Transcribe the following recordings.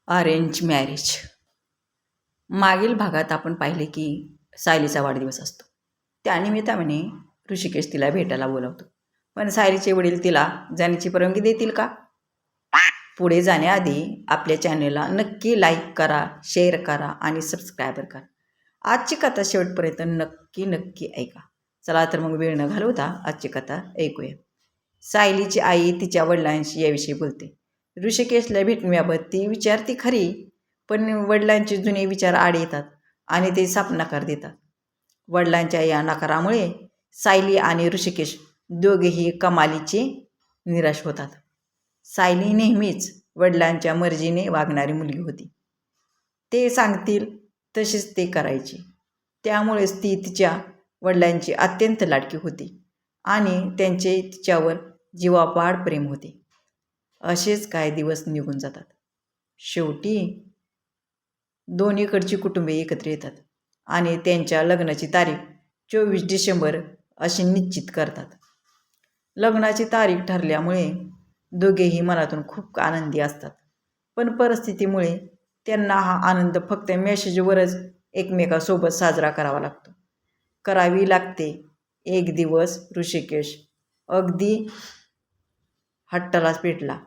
Arrange marriage. मागील भागात आपण पाहिले की सायलीचा वाढदिवस असतो. त्यानिमित्ताने ऋषिकेश तिला भेटायला बोलावतो. पण सायलीचे वडील तिला जाण्याची परवानगी देतील का? पुढे जाण्याआधी आपल्या चॅनलला नक्की लाईक करा, शेअर करा आणि सबस्क्राईबर करा. आजची कथा शेवटपर्यंत नक्की ऐका. चला तर मग वेळ न घालवता आजची कथा ऐकूया. सायलीची आई तिच्या वडिलांशी याविषयी बोलते. ऋषिकेशला भेटण्याबाबत ती विचारती खरी, पण वडिलांचे जुने विचार आड येतात आणि ते साफ नकार देतात. वडिलांच्या या नकारामुळे सायली आणि ऋषिकेश दोघेही कमालीचे निराश होतात. सायली नेहमीच वडिलांच्या मर्जीने वागणारी मुलगी होती. ते सांगतील तसेच ते करायचे. त्यामुळेच ती तिच्या वडिलांची अत्यंत लाडकी होती आणि त्यांचे तिच्यावर जीवापाड प्रेम होते. असेच काही दिवस निघून जातात. शेवटी दोन्हीकडची कुटुंबे एकत्र येतात आणि त्यांच्या लग्नाची तारीख 24 डिसेंबर अशी निश्चित करतात. लग्नाची तारीख ठरल्यामुळे दोघेही मनातून खूप आनंदी असतात. पण परिस्थितीमुळे त्यांना हा आनंद फक्त मेसेजवरच एकमेकांसोबत साजरा करावी लागते. एक दिवस ऋषिकेश अगदी हट्टालाच पेटला.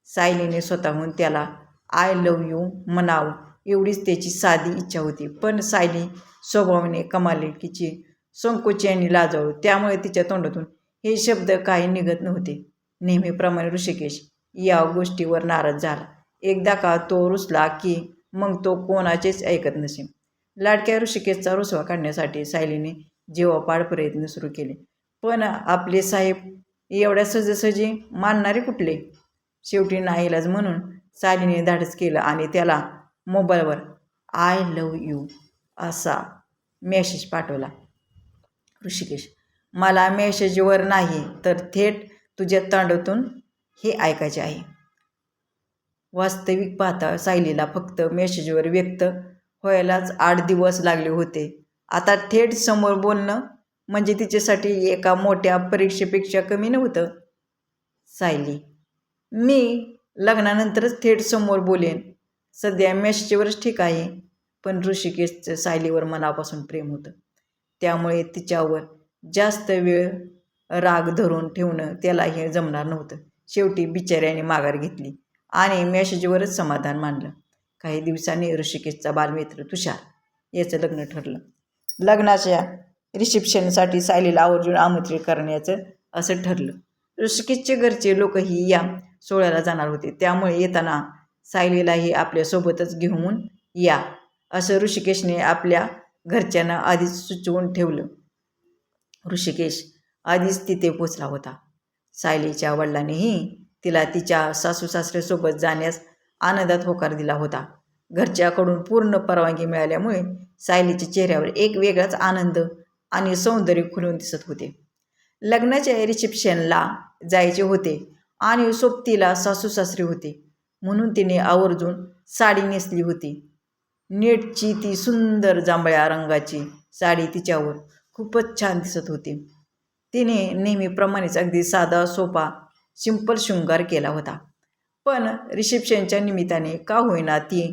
सायलीने स्वतःहून त्याला आय लव्ह यू म्हणावं एवढीच त्याची साधी इच्छा होती. पण सायली स्वभावाने कमालीची संकोची आणि लाजाळू, त्यामुळे तिच्या तोंडातून हे शब्द काही निघत नव्हते. नेहमीप्रमाणे ऋषिकेश या गोष्टीवर नाराज झाला. एकदा का तो रुसला की मग तो कोणाचेच ऐकत नसे. लाडक्या ऋषिकेशचा रुसवा काढण्यासाठी सायलीने जीवापाड प्रयत्न सुरू केले. पण आपले साहेब एवढ्या सहजासहजी मानणारे कुठले? शेवटी नाईलाज म्हणून सायलीने धाडस केलं आणि त्याला मोबाईलवर आय लव्ह यू असा मेसेज पाठवला. ऋषिकेश, मला मेसेजवर नाही तर थेट तुझ्या तोंडातून हे ऐकायचे आहे. वास्तविक पाहता सायलीला फक्त मेसेजवर व्यक्त व्हायलाच 8 दिवस लागले होते. आता थेट समोर बोलणं म्हणजे तिच्यासाठी एका मोठ्या परीक्षेपेक्षा कमी नव्हतं. सायली, मी लग्नानंतरच थेट समोर बोलेन. सध्या मेसेजवरच ठीक आहे. पण ऋषिकेशचं सायलीवर मनापासून प्रेम होतं. त्यामुळे तिच्यावर जास्त वेळ राग धरून ठेवणं त्यालाही जमणार नव्हतं. शेवटी बिचाऱ्याने माघार घेतली आणि मेसेजवरच समाधान मानलं. काही दिवसांनी ऋषिकेशचा बालमित्र तुषार याचं लग्न ठरलं. लग्नाच्या रिसेप्शनसाठी सायलीला आवर्जून आमंत्रित करण्याचं असं ठरलं. ऋषिकेशचे घरचे लोकही या सोहळ्याला जाणार होते. त्यामुळे येताना सायलीलाही आपल्यासोबतच घेऊन या असं ऋषिकेशने आपल्या घरच्यांना आधीच सुचवून ठेवलं. ऋषिकेश आधीच तिथे पोचला होता. सायलीच्या वडिलांनीही तिला तिच्या सासू सासऱ्यासोबत जाण्यास आनंदात होकार दिला होता. घरच्याकडून पूर्ण परवानगी मिळाल्यामुळे सायलीच्या चेहऱ्यावर एक वेगळाच आनंद आणि सौंदर्य खुलून दिसत होते. लग्नाच्या रिसेप्शनला जायचे होते आणि सोबतीला सासू सासरे होते म्हणून तिने आवर्जून साडी नेसली होती. नेटची ती सुंदर जांभळ्या रंगाची साडी तिच्यावर खूपच छान दिसत होती. तिने नेहमीप्रमाणेच अगदी साधा सोपा सिंपल शृंगार केला होता. पण रिसेप्शनच्या निमित्ताने का होईना ती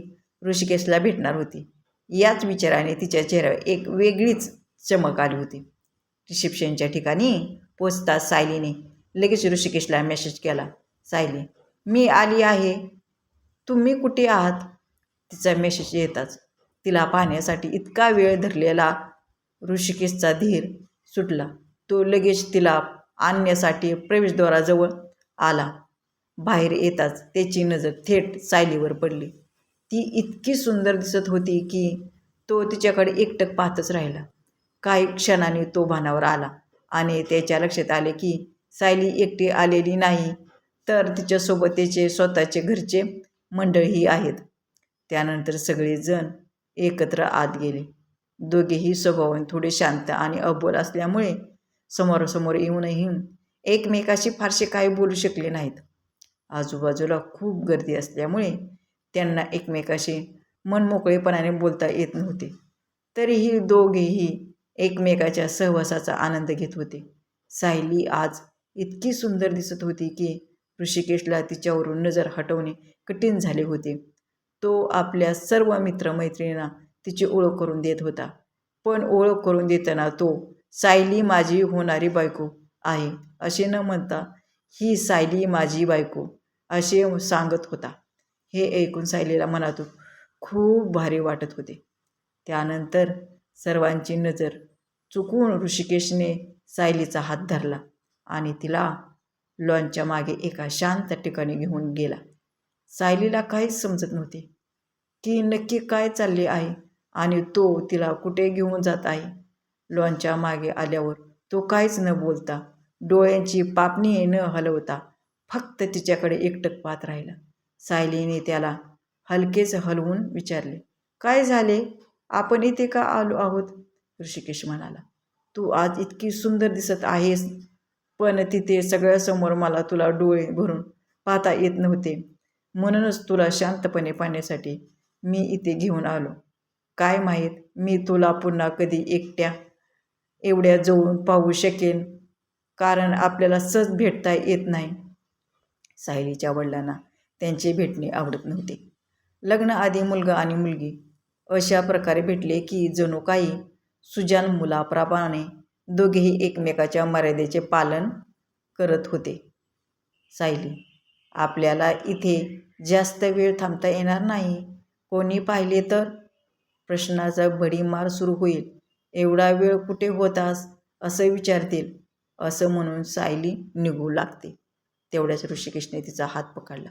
ऋषिकेशला भेटणार होती. याच विचाराने तिच्या चेहऱ्यावर एक वेगळीच चमक आली होती. रिसेप्शनच्या ठिकाणी पोचताच सायलीने लगेच ऋषिकेशला मेसेज केला. सायली, मी आली आहे. तुम्ही कुठे आहात? तिचा मेसेज येताच तिला पाहण्यासाठी इतका वेळ धरलेला ऋषिकेशचा धीर सुटला. तो लगेच तिला आणण्यासाठी प्रवेशद्वाराजवळ आला. बाहेर येताच त्याची नजर थेट सायलीवर पडली. ती इतकी सुंदर दिसत होती की तो तिच्याकडे एकटक पाहतच राहिला. काही क्षणांनी तो भानावर आला आणि त्याच्या लक्षात आले की सायली एकटी आलेली नाही तर तिच्यासोबत त्याचे स्वतःचे घरचे मंडळीही आहेत. त्यानंतर सगळेजण एकत्र आत गेले. दोघेही स्वभावाने थोडे शांत आणि अबोल असल्यामुळे समोरासमोर येऊनही एकमेकाशी फारसे काही बोलू शकले नाहीत. आजूबाजूला खूप गर्दी असल्यामुळे त्यांना एकमेकाशी मनमोकळेपणाने बोलता येत नव्हते. तरीही दोघेही एकमेकाच्या सहवासाचा आनंद घेत होते. सायली आज इतकी सुंदर दिसत होती की ऋषिकेशला तिच्यावरून नजर हटवणे कठीण झाले होते. तो आपल्या सर्व मित्रमैत्रिणींना तिची ओळख करून देत होता. पण ओळख करून देताना तो सायली माझी होणारी बायको आहे असे न म्हणता ही सायली माझी बायको असे सांगत होता. हे ऐकून सायलीला मनातून खूप भारी वाटत होते. त्यानंतर सर्वांची नजर चुकून ऋषिकेशने सायलीचा हात धरला आणि तिला लॉनच्या मागे एका शांत ठिकाणी घेऊन गेला. सायलीला काहीच समजत नव्हते की नक्की काय चालले आहे आणि तो तिला कुठे घेऊन जात आहे. लॉनच्या मागे आल्यावर तो काहीच न बोलता, डोळ्यांची पापणी न हलवता फक्त तिच्याकडे एकटक पाहत राहिला. सायलीने त्याला हलकेच हलवून विचारले, काय झाले? आपण इथे का आलो आहोत? ऋषिकेश म्हणाला, तू आज इतकी सुंदर दिसत आहेस, पण तिथे सगळ्यासमोर मला तुला डोळे भरून पाहता येत नव्हते. म्हणूनच तुला शांतपणे पाहण्यासाठी मी इथे घेऊन आलो. काय माहीत मी तुला पुन्हा कधी एकट्या एवढ्या जवळून पाहू शकेन, कारण आपल्याला सहज भेटता येत नाही. सायलीच्या वडिलांना त्यांचे भेटणे आवडत नव्हते. लग्नाआधी मुलगा आणि मुलगी अशा प्रकारे भेटले की जणू काही सुजान मुलाप्रमाणे दोघेही एकमेकाच्या मर्यादेचे पालन करत होते. सायली, आपल्याला इथे जास्त वेळ थांबता येणार नाही. कोणी पाहिले तर प्रश्नाचा भडीमार सुरू होईल. एवढा वेळ कुठे होतास असं विचारतील, असं म्हणून सायली निघू लागते. तेवढ्याच ऋषिकेशने तिचा हात पकडला.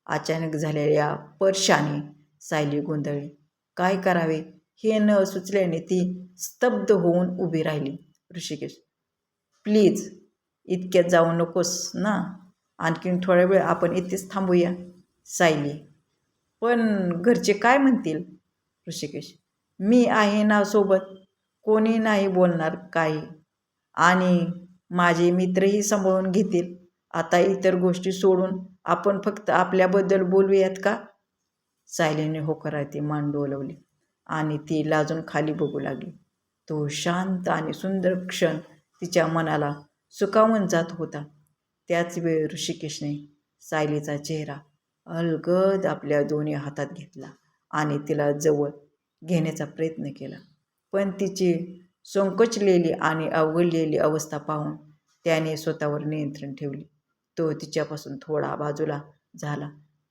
अचानक झालेल्या स्पर्शाने सायली गोंधळली. काय करावे हे न सुचल्याने ती स्तब्ध होऊन उभी राहिली. ऋषिकेश, प्लीज इतक्यात जाऊ नकोस ना, आणखीन थोडा वेळ आपण इथेच थांबूया. सायली, पण घरचे काय म्हणतील? ऋषिकेश, मी आहे ना सोबत, कोणी नाही बोलणार काही, आणि माझे मित्रही सांभाळून घेतील. आता इतर गोष्टी सोडून आपण फक्त आपल्याबद्दल बोलूयात का? सायलीने होकारार्थी मान डोलवली आणि ती लाजून खाली बघू लागली. तो शांत आणि सुंदर क्षण तिच्या मनाला सुकावून जात होता. त्याच वेळी ऋषिकेशने सायलीचा चेहरा अलगद आपल्या दोन्ही हातात घेतला आणि तिला जवळ घेण्याचा प्रयत्न केला. पण तिची संकोचलेली आणि अवघडलेली अवस्था पाहून त्याने स्वतःवर नियंत्रण ठेवले. तो तिच्यापासून थोडा बाजूला झाला,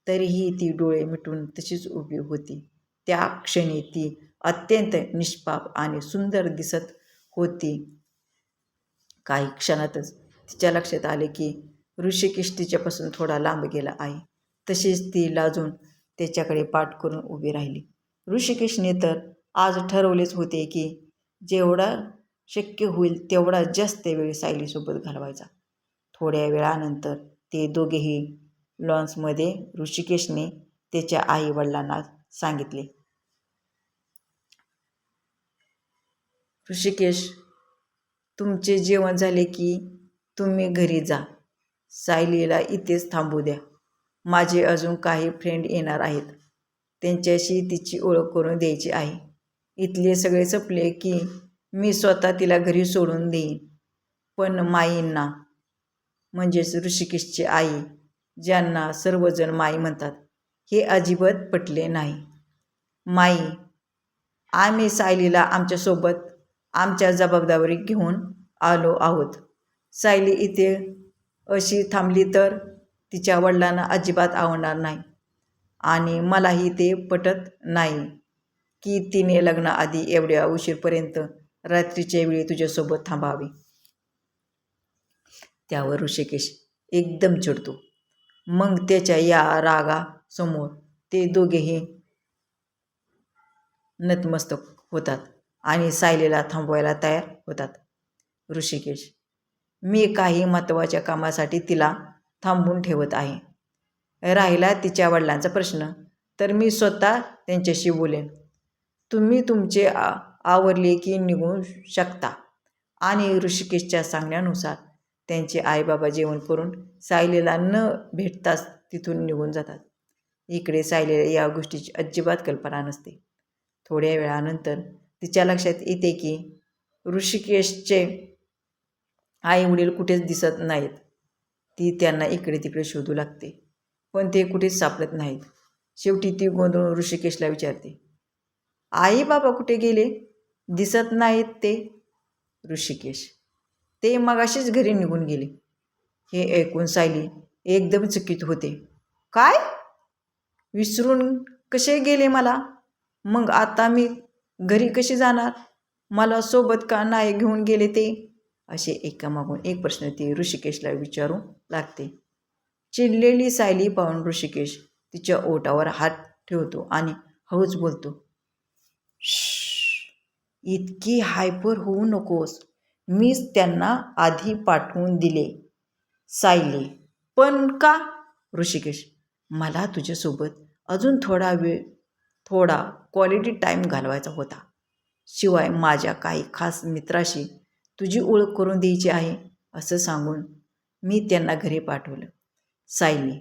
तरीही ती डोळे मिटून तशीच उभी होती. त्या क्षणी ती अत्यंत निष्पाप आणि सुंदर दिसत होती. काही क्षणातच तिच्या लक्षात आले की ऋषिकेश तिच्यापासून थोडा लांब गेला आहे. तशीच ती लाजून त्याच्याकडे पाठ करून उभी राहिली. ऋषिकेशने तर आज ठरवलेच होते की जेवढा शक्य होईल तेवढा जास्त वेळ सायलीसोबत घालवायचा. थोड्या वेळानंतर ते दोघेही लॉन्समध्ये ऋषिकेशने त्याच्या आई वडिलांना सांगितले. ऋषिकेश, तुमचे जेवण झाले की तुम्ही घरी जा. सायलीला इथेच थांबू द्या. माझे अजून काही फ्रेंड येणार आहेत, त्यांच्याशी तिची ओळख करून द्यायची आहे. इथले सगळे संपले की मी स्वतः तिला घरी सोडून देईन. पण माईंना, म्हणजेच ऋषिकेशची आई, ज्यांना सर्वजण माई म्हणतात, हे अजिबात पटले नाही. माई, आम्ही सायलीला आमच्यासोबत आमच्या जबाबदारी घेऊन आलो आहोत. सायली इथे अशी थांबली तर तिच्या वडिलांना अजिबात आवडणार नाही, आणि मलाही ते पटत नाही की तिने लग्नाआधी एवढ्या उशीरपर्यंत रात्रीच्या वेळी तुझ्यासोबत थांबावे. त्यावर ऋषिकेश एकदम चिडतो. मग त्याच्या या रागासमोर ते दोघेही नतमस्तक होतात आणि सायलीला थांबवायला तयार होतात. ऋषिकेश, मी काही महत्त्वाच्या कामासाठी तिला थांबवून ठेवत आहे. राहिला तिच्या वडिलांचा प्रश्न तर मी स्वतः त्यांच्याशी बोलेन. तुम्ही तुमचे आवरले की निघू शकता. आणि ऋषिकेशच्या सांगण्यानुसार त्यांचे आईबाबा जेवण करून सायलीला न भेटताच तिथून निघून जातात. इकडे सायलीला या गोष्टीची अजिबात कल्पना नसते. थोड्या वेळानंतर तिच्या लक्षात येते की ऋषिकेशचे आई वडील कुठेच दिसत नाहीत. ती त्यांना इकडे तिकडे शोधू लागते, पण ते कुठेच सापडत नाहीत. शेवटी ती गोंधळून ऋषिकेशला विचारते, आई बाबा कुठे गेले? दिसत नाहीत ते. ऋषिकेश, ते मगाशीच घरी निघून गेले. हे ऐकून सायली एकदम चकित होते. काय? विसरून कसे गेले मला? मग आता मी घरी कशी जाणार? मला सोबत का नाही घेऊन गेले ते? असे एकामागून एक प्रश्न ती ऋषिकेशला विचारू लागते. चिडलेली सायली पाहून ऋषिकेश तिच्या ओठावर हात ठेवतो आणि हळूच बोलतो, इतकी हायपर होऊ नकोस. मीच त्यांना आधी पाठवून दिले. सायली, पण का? ऋषिकेश, मला तुझ्यासोबत अजून थोडा क्वालिटी टाईम घालवायचा होता. शिवाय माझ्या काही खास मित्राशी तुझी ओळख करून द्यायची आहे असं सांगून मी त्यांना घरी पाठवलं. सायली,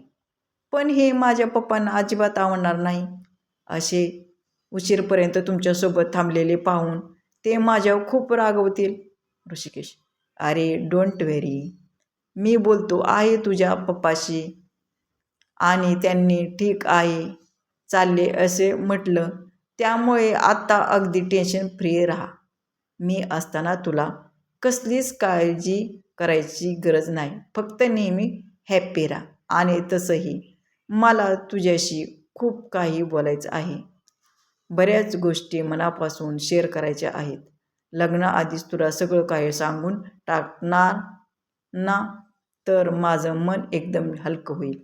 पण हे माझ्या पप्पांना अजिबात आवडणार नाही. असे उशीरपर्यंत तुमच्यासोबत थांबलेले पाहून ते माझ्यावर खूप रागवतील. ऋषिकेश, अरे डोंट वेरी, मी बोलतो आहे तुझ्या पप्पाशी आणि त्यांनी ठीक आहे चालले असे म्हटलं, त्यामुळे आता अगदी टेन्शन फ्री राहा. मी असताना तुला कसलीच काळजी करायची गरज नाही. फक्त नेहमी हॅप्पी राहा. आणि तसंही मला तुझ्याशी खूप काही बोलायचं आहे. बऱ्याच गोष्टी मनापासून शेअर करायच्या आहेत. लग्नाआधीच तुला सगळं काही सांगून टाकणार ना, तर माझं मन एकदम हलकं होईल.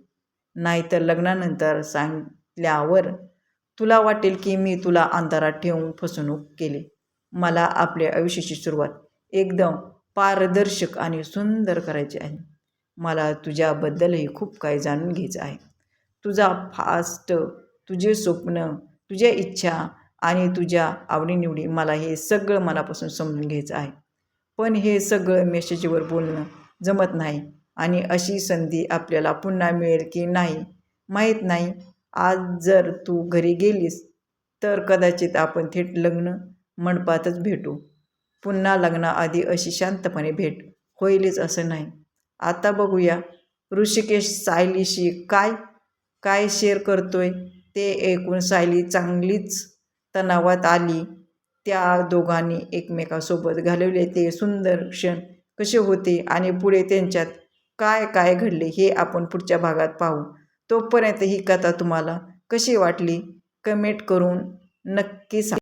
नाहीतर लग्नानंतर सांगितल्यावर तुला वाटेल की मी तुला अंधारात ठेवून फसवणूक केली. मला आपल्या आयुष्याची सुरुवात एकदम पारदर्शक आणि सुंदर करायची आहे. मला तुझ्याबद्दलही खूप काही जाणून घ्यायचं आहे. तुझा फास्ट, तुझे स्वप्न, तुझ्या इच्छा आणि तुझ्या आवडीनिवडी, मला हे सगळं मनापासून समजून घ्यायचं आहे. पण हे सगळं मेसेजवर बोलणं जमत नाही आणि अशी संधी आपल्याला पुन्हा मिळेल की नाही माहीत नाही. आज जर तू घरी गेलीस तर कदाचित आपण थेट लग्न मंडपातच भेटू. पुन्हा लग्नाआधी अशी शांतपणे भेट होईलच असं नाही. आता बघूया ऋषिकेश सायलीशी काय काय शेअर करतोय. ते ऐकून सायली चांगलीच तणावात आली. त्या दोघांनी एकमेकांसोबत घालवले ते सुंदर क्षण कसे होते आणि पुढे त्यांच्यात काय काय घडले हे आपण पुढच्या भागात पाहू. तोपर्यंत ही कथा तुम्हाला कशी वाटली कमेंट करून नक्की सांगा.